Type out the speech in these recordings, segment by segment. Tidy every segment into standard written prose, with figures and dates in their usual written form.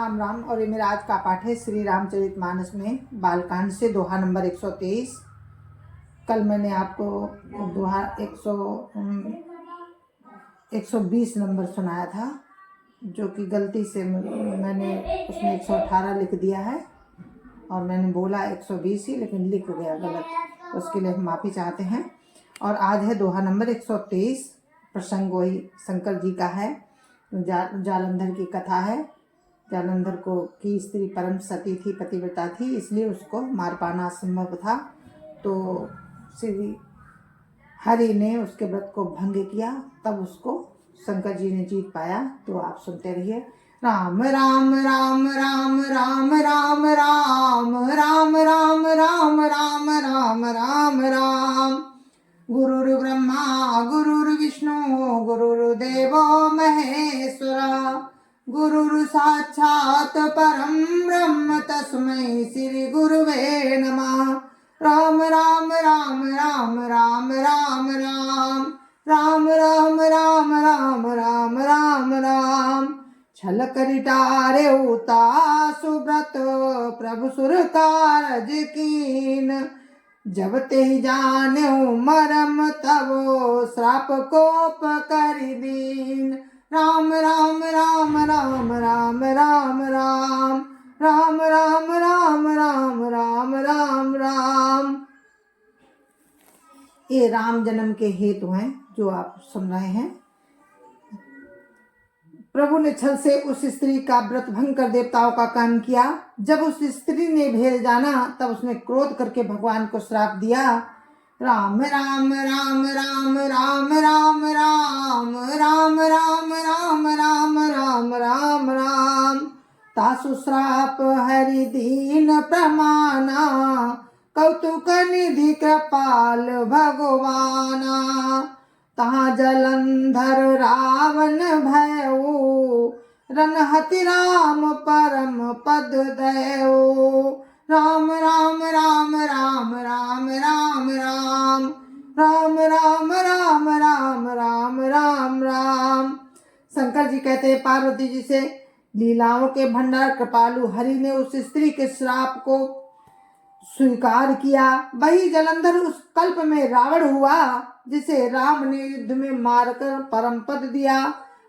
राम राम। और ये मेरा आज का पाठ है श्री रामचरितमानस में बालकांड से दोहा नंबर 123। कल मैंने आपको दोहा 120 नंबर सुनाया था, जो कि गलती से मैंने उसमें 118 लिख दिया है और मैंने बोला 120 ही, लेकिन लिख गया गलत। उसके लिए हम माफ़ी चाहते हैं। और आज है दोहा नंबर 123। प्रसंग वही शंकर जी का है। जालंधर की कथा है। जालंधर को की स्त्री परम सती थी, पतिव्रता थी, इसलिए उसको मार पाना असंभव था। तो श्री हरि ने उसके व्रत को भंग किया, तब उसको शंकर जी ने जीत पाया। तो आप सुनते रहिए। राम राम राम राम राम राम राम राम राम राम राम राम राम राम। गुरुर्ब्रह्मा गुरुर्विष्णु गुरुर्देवो महेश्वरा, गुरुर् साक्षात् परम ब्रह्म तस्मै श्री गुरुवे नमः। राम राम राम राम राम राम राम राम राम राम राम राम राम राम। छल करिटारे उता सुब्रत प्रभु सुर कारज कीन, जब ते जाने मरम तबो श्राप कोप करि दीन। राम राम राम राम राम राम राम राम राम राम राम राम राम राम। ये राम जन्म के हेतु हैं जो आप सुन रहे हैं। प्रभु ने छल से उस स्त्री का व्रत भंग कर देवताओं का काम किया। जब उस स्त्री ने भेद जाना, तब उसने क्रोध करके भगवान को श्राप दिया। राम राम राम राम राम राम राम राम राम राम राम राम राम राम। तासु श्राप हरि दीन प्रमाना, कौतुक निधि कृपाल भगवाना। तहाँ जलंधर रावण भयऊ, रनहति राम परम पद दयो। राम राम राम राम राम राम राम राम राम राम राम राम राम राम। शंकर जी कहते हैं पार्वती जी से, लीलाओं के भंडार कृपालु हरि ने उस स्त्री के श्राप को स्वीकार किया। वही जलंधर उस कल्प में रावण हुआ, जिसे राम ने युद्ध में मारकर परम पद दिया।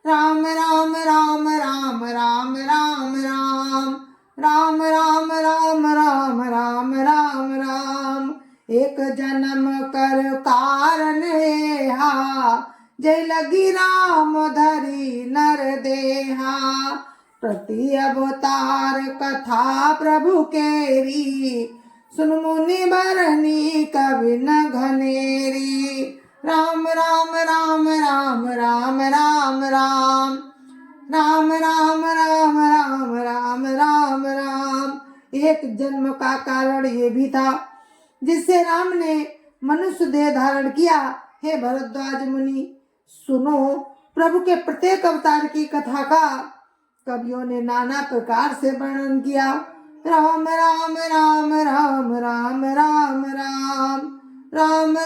राम राम राम राम राम राम राम राम राम राम राम राम राम राम। एक जन्म कर कारण हा, जय लगी राम धरी नर देहा। प्रति अवतार कथा प्रभु केरी, सुन मुनि बरनी कवि न घनेरी। राम राम राम राम राम राम राम राम राम राम राम राम राम राम। एक जन्म का कारण ये भी था जिससे राम ने मनुष्य देह धारण किया। हे भरद्वाज मुनि, सुनो प्रभु के प्रत्येक अवतार की कथा का कवियों ने नाना प्रकार से वर्णन किया। राम राम राम राम राम राम राम राम राम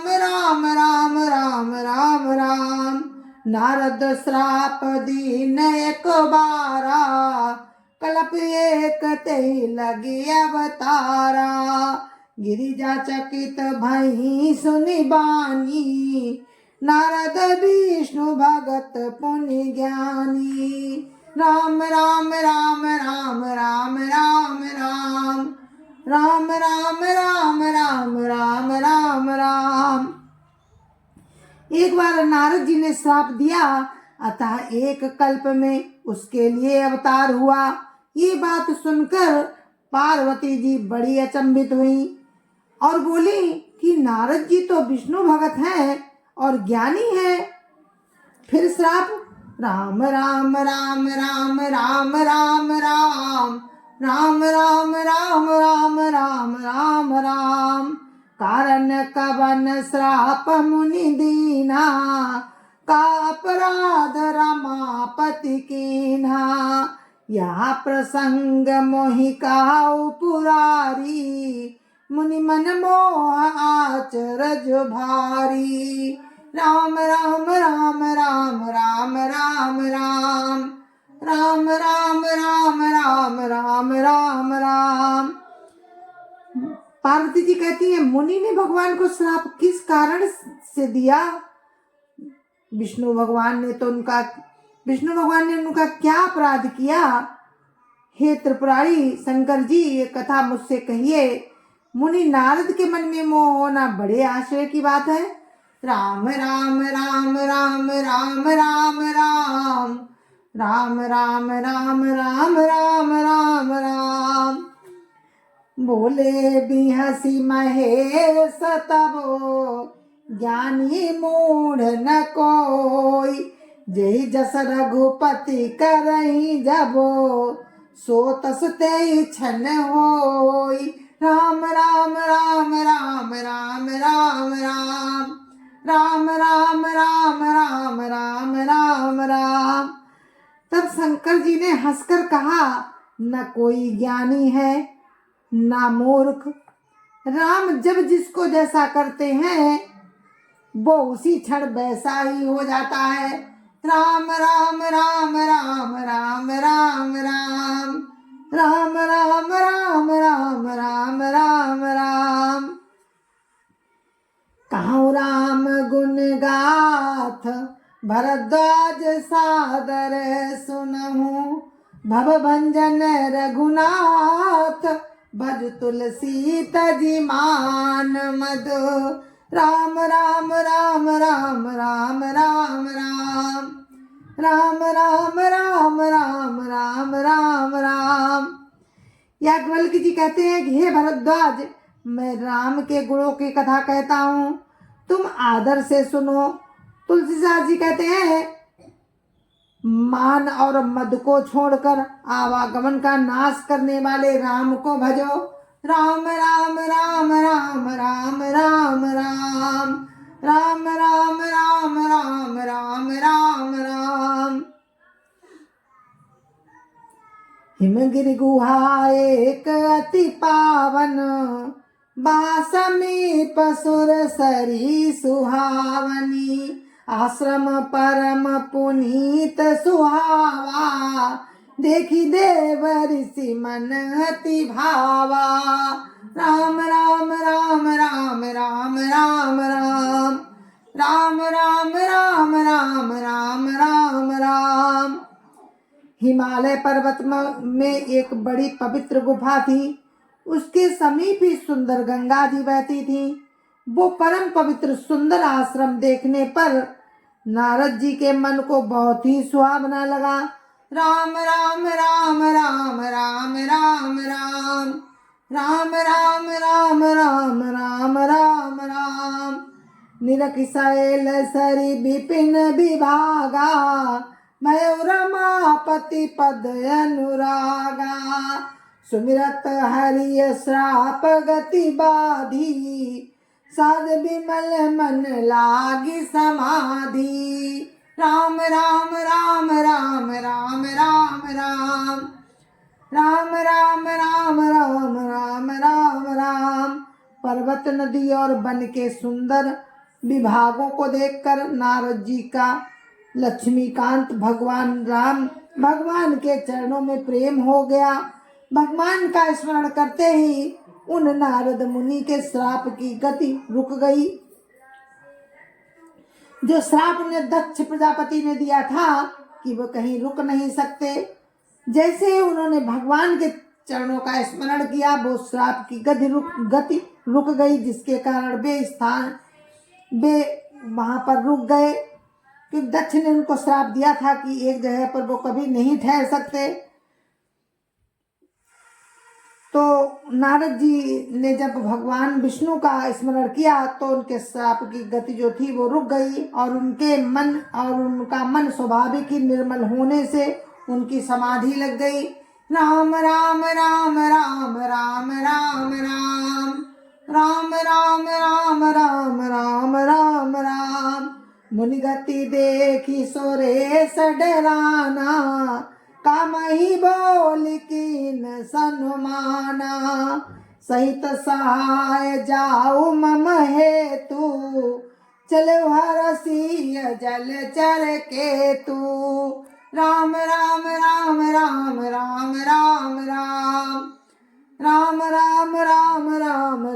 राम राम राम राम राम। नारद श्राप दीन एक बारा, कल्प एक ते लगी अवतारा। गिरिजा चकित भई सुनि बानी, नारद विष्णु भगत पुनि ज्ञानी। राम राम राम राम राम राम राम राम राम राम राम राम राम राम। एक बार नारद जी ने श्राप दिया, अतः एक कल्प में उसके लिए अवतार हुआ। ये बात सुनकर पार्वती जी बड़ी अचंभित हुई और बोली कि नारद जी तो विष्णु भगत हैं और ज्ञानी हैं, फिर श्राप। राम राम राम राम राम राम राम राम राम राम राम राम राम राम। कारण कवन श्राप मुनि दीना, का अपराध रमापति कीन्हा। यह प्रसंग मोहि काऊ पुरारी, मुनि मन मोह आचरज भारी। राम राम राम राम राम राम राम राम राम राम राम पार्वती जी कहती है, मुनि ने भगवान को श्राप किस कारण से दिया? विष्णु भगवान ने उनका क्या अपराध किया? हे त्रिपुरारी शंकर जी, ये कथा मुझसे कहिए। मुनि नारद के मन में मोह होना बड़े आश्चर्य की बात है। राम राम राम राम राम राम राम राम राम राम राम राम राम राम। बोले भी हंसी महेश तबो, ज्ञानी मूढ़ न कोई। जय जस रघुपति करही जबो, सो तस ते छन होई। राम राम राम राम राम राम राम राम राम राम राम राम राम राम। तब शंकर जी ने हंसकर कहा, न कोई ज्ञानी है ना मूर्ख। राम जब जिसको जैसा करते हैं वो उसी क्षण वैसा ही हो जाता है। राम राम राम राम राम राम राम राम राम राम राम राम राम राम। कहूँ राम गुण गाथ, भरद्वाज सादर सुनहु। भव भंजन रघुनाथ, भज तुलसी तजि मान मधु। राम राम राम राम राम राम राम राम राम राम राम राम राम राम। याज्ञवल्क्य जी कहते हैं कि हे भरद्वाज, मैं राम के गुणों की कथा कहता हूँ, तुम आदर से सुनो। तुलसीदास जी कहते हैं, मान और मद को छोड़कर आवागमन का नाश करने वाले राम को भजो। राम राम राम राम राम राम राम राम राम राम राम राम राम राम। हिमगिरि गुहा एक अति पावन, बासमीप सुर सरी सुहावनी। आश्रम परम पुनीत सुहावा, देखी देव ऋषि मन अति भावा। राम राम राम राम राम राम राम राम राम राम राम राम राम राम। हिमालय पर्वत में एक बड़ी पवित्र गुफा थी। उसके समीप ही सुंदर गंगा जी बहती थी। वो परम पवित्र सुंदर आश्रम देखने पर नारद जी के मन को बहुत ही सुहावना लगा। राम राम राम राम राम राम राम राम राम राम राम राम राम राम। निरख शैल सरी विपिन विभागा, मयूर रमापति पद अनुरागा। सुमिरत हरि श्राप गति बाधी, साध विमल मन लागी समाधि। राम राम राम राम राम राम राम राम राम राम राम राम राम राम। पर्वत नदी और वन के सुंदर विभागों को देखकर नारद जी का लक्ष्मीकांत भगवान के चरणों में प्रेम हो गया। भगवान का स्मरण करते ही उन नारद मुनि के श्राप की गति रुक गई। जो श्राप उन्हें दक्ष प्रजापति ने दिया था कि वो कहीं रुक नहीं सकते। जैसे उन्होंने भगवान के चरणों का स्मरण किया, वो श्राप की गति रुक गई, जिसके कारण वे वहां पर रुक गए। क्योंकि दक्ष ने उनको श्राप दिया था कि एक जगह पर वो कभी नहीं ठहर सकते। तो नारद जी ने जब भगवान विष्णु का स्मरण किया तो उनके श्राप की गति जो थी वो रुक गई, और उनका मन स्वाभाविक ही निर्मल होने से उनकी समाधि लग गई। राम राम राम राम राम राम राम राम राम राम राम राम राम राम। मुनि गति देखी सुरेश डराना, काम ही बोल कीन सनुमाना। सहित सहाय जाऊ मम हेतु, चलो हरसिय जल चर केतु। राम राम राम राम राम राम राम राम राम राम राम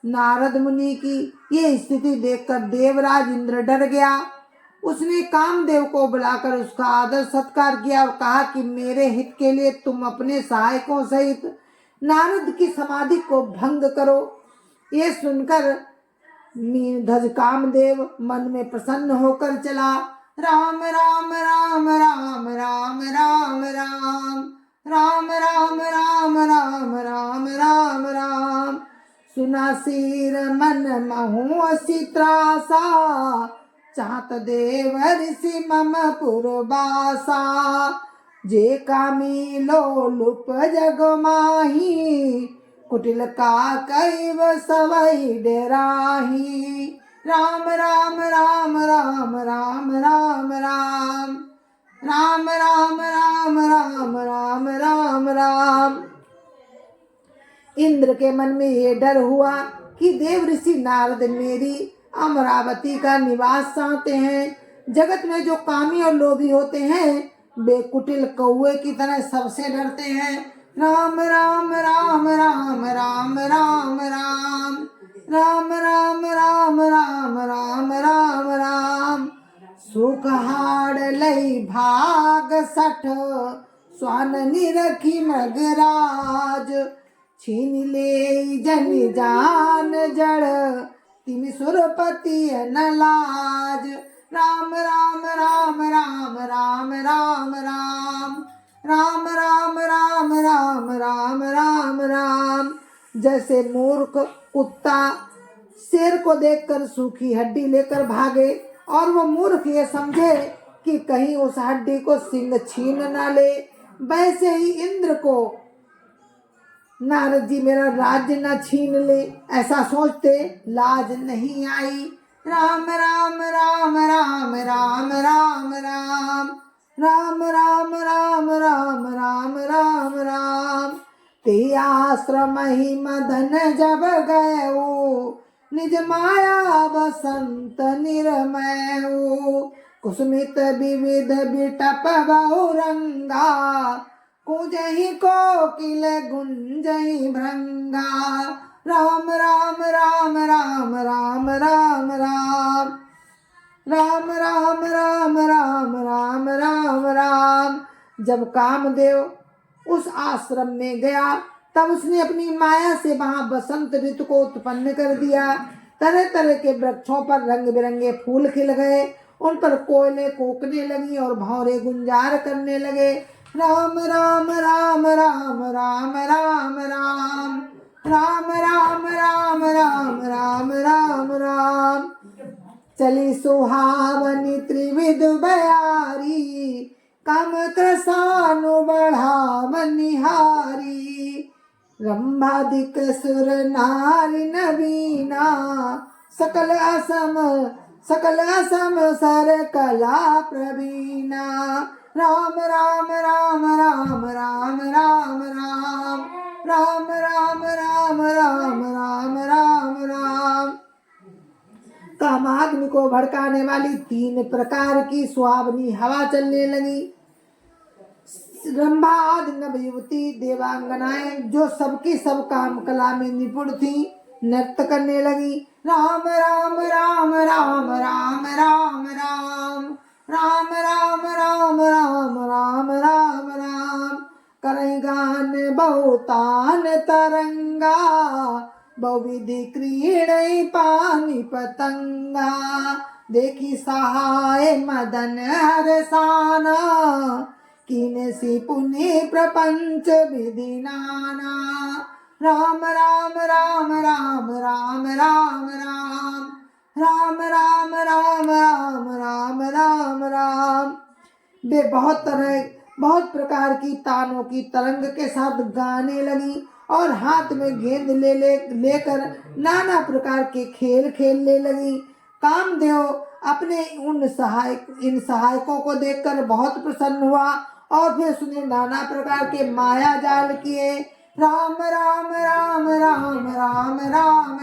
नारद मुनि की ये स्थिति देखकर देवराज इंद्र डर गया। उसने कामदेव को बुलाकर उसका आदर सत्कार किया और कहा कि मेरे हित के लिए तुम अपने सहायकों सहित नारद की समाधि को भंग करो। ये सुनकर मीनध्वज कामदेव मन में प्रसन्न होकर चला। राम राम राम राम राम राम राम राम राम राम राम राम राम राम। सुना सिर मन महु असी त्रासा, चाहत देव ऋषि मम पुरबासा। जे कामी लोलुप जग माही, कुटिल का कैव सवै डेराही। राम राम राम राम राम राम राम राम राम राम राम राम राम राम। इंद्र के मन में ये डर हुआ कि देव ऋषि नारद मेरी अमरावती का निवास चाहते हैं। जगत में जो कामी और लोभी होते हैं वे कुटिल कौए की तरह सबसे डरते हैं। राम राम राम राम राम राम राम राम राम राम राम राम राम राम। सुख हाड़ लई भाग सठ, स्वान निरखी मगराज। छीन ले जन जान जड़, तिमि सुरपति न लाज। राम राम राम राम राम राम राम राम राम राम राम राम राम राम। जैसे मूर्ख कुत्ता शेर को देखकर सूखी हड्डी लेकर भागे और वो मूर्ख ये समझे कि कहीं उस हड्डी को सिंह छीन ना ले, वैसे ही इंद्र को नारद जी मेरा राज्य न छीन ले, ऐसा सोचते लाज नहीं आई। राम राम राम राम राम राम राम राम राम राम राम राम राम राम। ते आश्रम ही मदन जब गयो, निज माया बसंत निरमयो। कुसुमित विविध बिटप बहुरंगा, कुजहि कोकिल गुंजहि भृंगा। राम राम राम राम राम राम राम राम राम राम राम राम राम राम। जब कामदेव उस आश्रम में गया तब उसने अपनी माया से वहां बसंत ऋतु को उत्पन्न कर दिया। तरह तरह के वृक्षों पर रंग बिरंगे फूल खिल गए, उन पर कोयले कूकने लगी और भौरे गुंजार करने लगे। राम राम राम राम राम राम राम राम राम राम राम राम राम राम। चली सुहावनी त्रिविध बयारी, काम क्रसानु बढ़ावनिहारी। रंभादिक सुर नारी नवीना, सकल असम सर कला प्रवीणा। राम राम राम राम राम राम राम राम राम राम राम राम राम राम। कामाग्नि को भड़काने वाली 3 प्रकार की सुहावनी हवा चलने लगी। रंभा आदि नव युवती देवांगनाएं जो सबकी सब काम कला में निपुण थी नृत्य करने लगी। राम राम राम राम राम राम राम राम राम राम राम राम राम राम। करई गान बहुतान तरंगा, बहुविधि क्रीड़ई पानी पतंगा। देखी सहाय मदन हरसाना, कीने सी पुनि प्रपंच विधि नाना। राम राम राम राम राम राम राम राम राम राम राम राम राम राम। वे बहुत प्रकार की तानों की तरंग के साथ गाने लगी और हाथ में गेंद लेकर नाना प्रकार के खेल खेलने लगी। कामदेव अपने इन सहायकों को देखकर बहुत प्रसन्न हुआ और फिर उसने नाना प्रकार के माया जाल किए। राम राम राम राम राम राम राम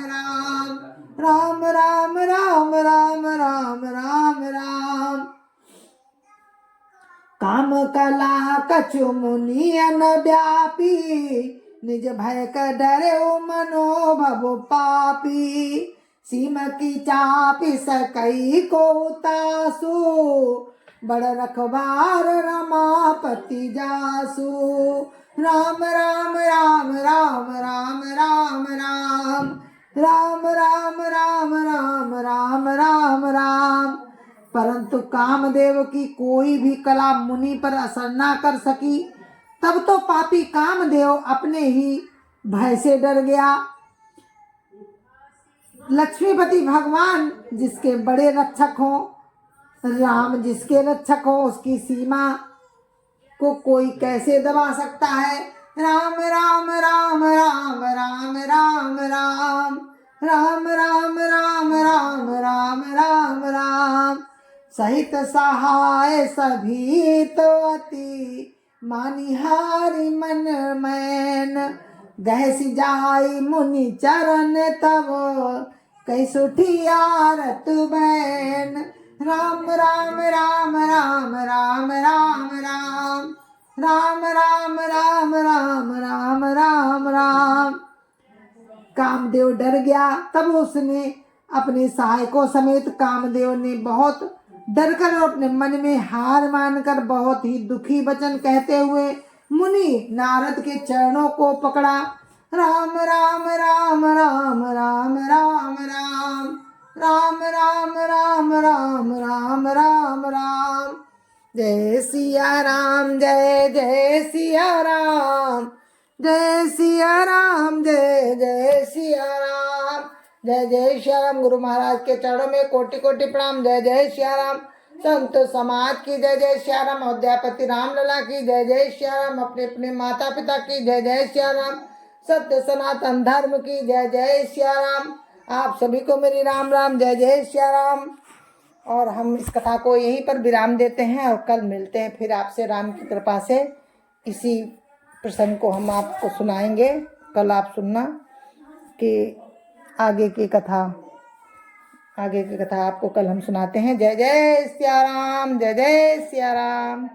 राम राम राम राम राम राम राम। काम कला कछु मुनियन व्यापी, निज भय का डरे मनोभव पापी, सीम की चापी सकई को तासु, बड़ रखबार रमापति जासु। राम राम राम राम राम राम राम राम राम राम राम राम राम राम। परंतु कामदेव की कोई भी कला मुनि पर असर ना कर सकी। तब तो पापी कामदेव अपने ही भय से डर गया। लक्ष्मीपति भगवान जिसके बड़े रक्षक हो, राम जिसके रक्षक हो, उसकी सीमा को कोई कैसे दबा सकता है। राम राम राम राम राम राम राम राम राम राम राम राम राम राम। सहित सहाय सभी तो अति, मानिहारी मन मैन, गहसी जाई मुनि चरण तब, कैसो ठियारत बैन। राम राम राम राम राम राम राम राम राम राम राम राम राम राम। कामदेव डर गया। तब उसने अपने सहायकों समेत कामदेव ने बहुत डरकर और अपने मन में हार मानकर बहुत ही दुखी वचन कहते हुए मुनि नारद के चरणों को पकड़ा। राम राम राम राम राम राम राम राम राम राम राम राम राम राम। जय सिया राम जय जय सिया राम, जय सिया राम जय जय सिया राम। जय जय सिया राम। गुरु महाराज के चरणों में कोटि कोटि प्रणाम। जय जय सिया राम। संत समाज की जय जय सिया राम। अयोध्यापति राम लला की जय जय सिया राम। अपने अपने माता पिता की जय जय सिया राम। सत्य सनातन धर्म की जय जय सिया राम। आप सभी को मेरी राम राम जय जय सिया राम। और हम इस कथा को यहीं पर विराम देते हैं और कल मिलते हैं फिर आपसे राम की कृपा से। इसी प्रसंग को हम आपको सुनाएंगे। कल आप सुनना कि आगे की कथा आपको कल हम सुनाते हैं। जय जय सिया राम, जय जय सिया राम।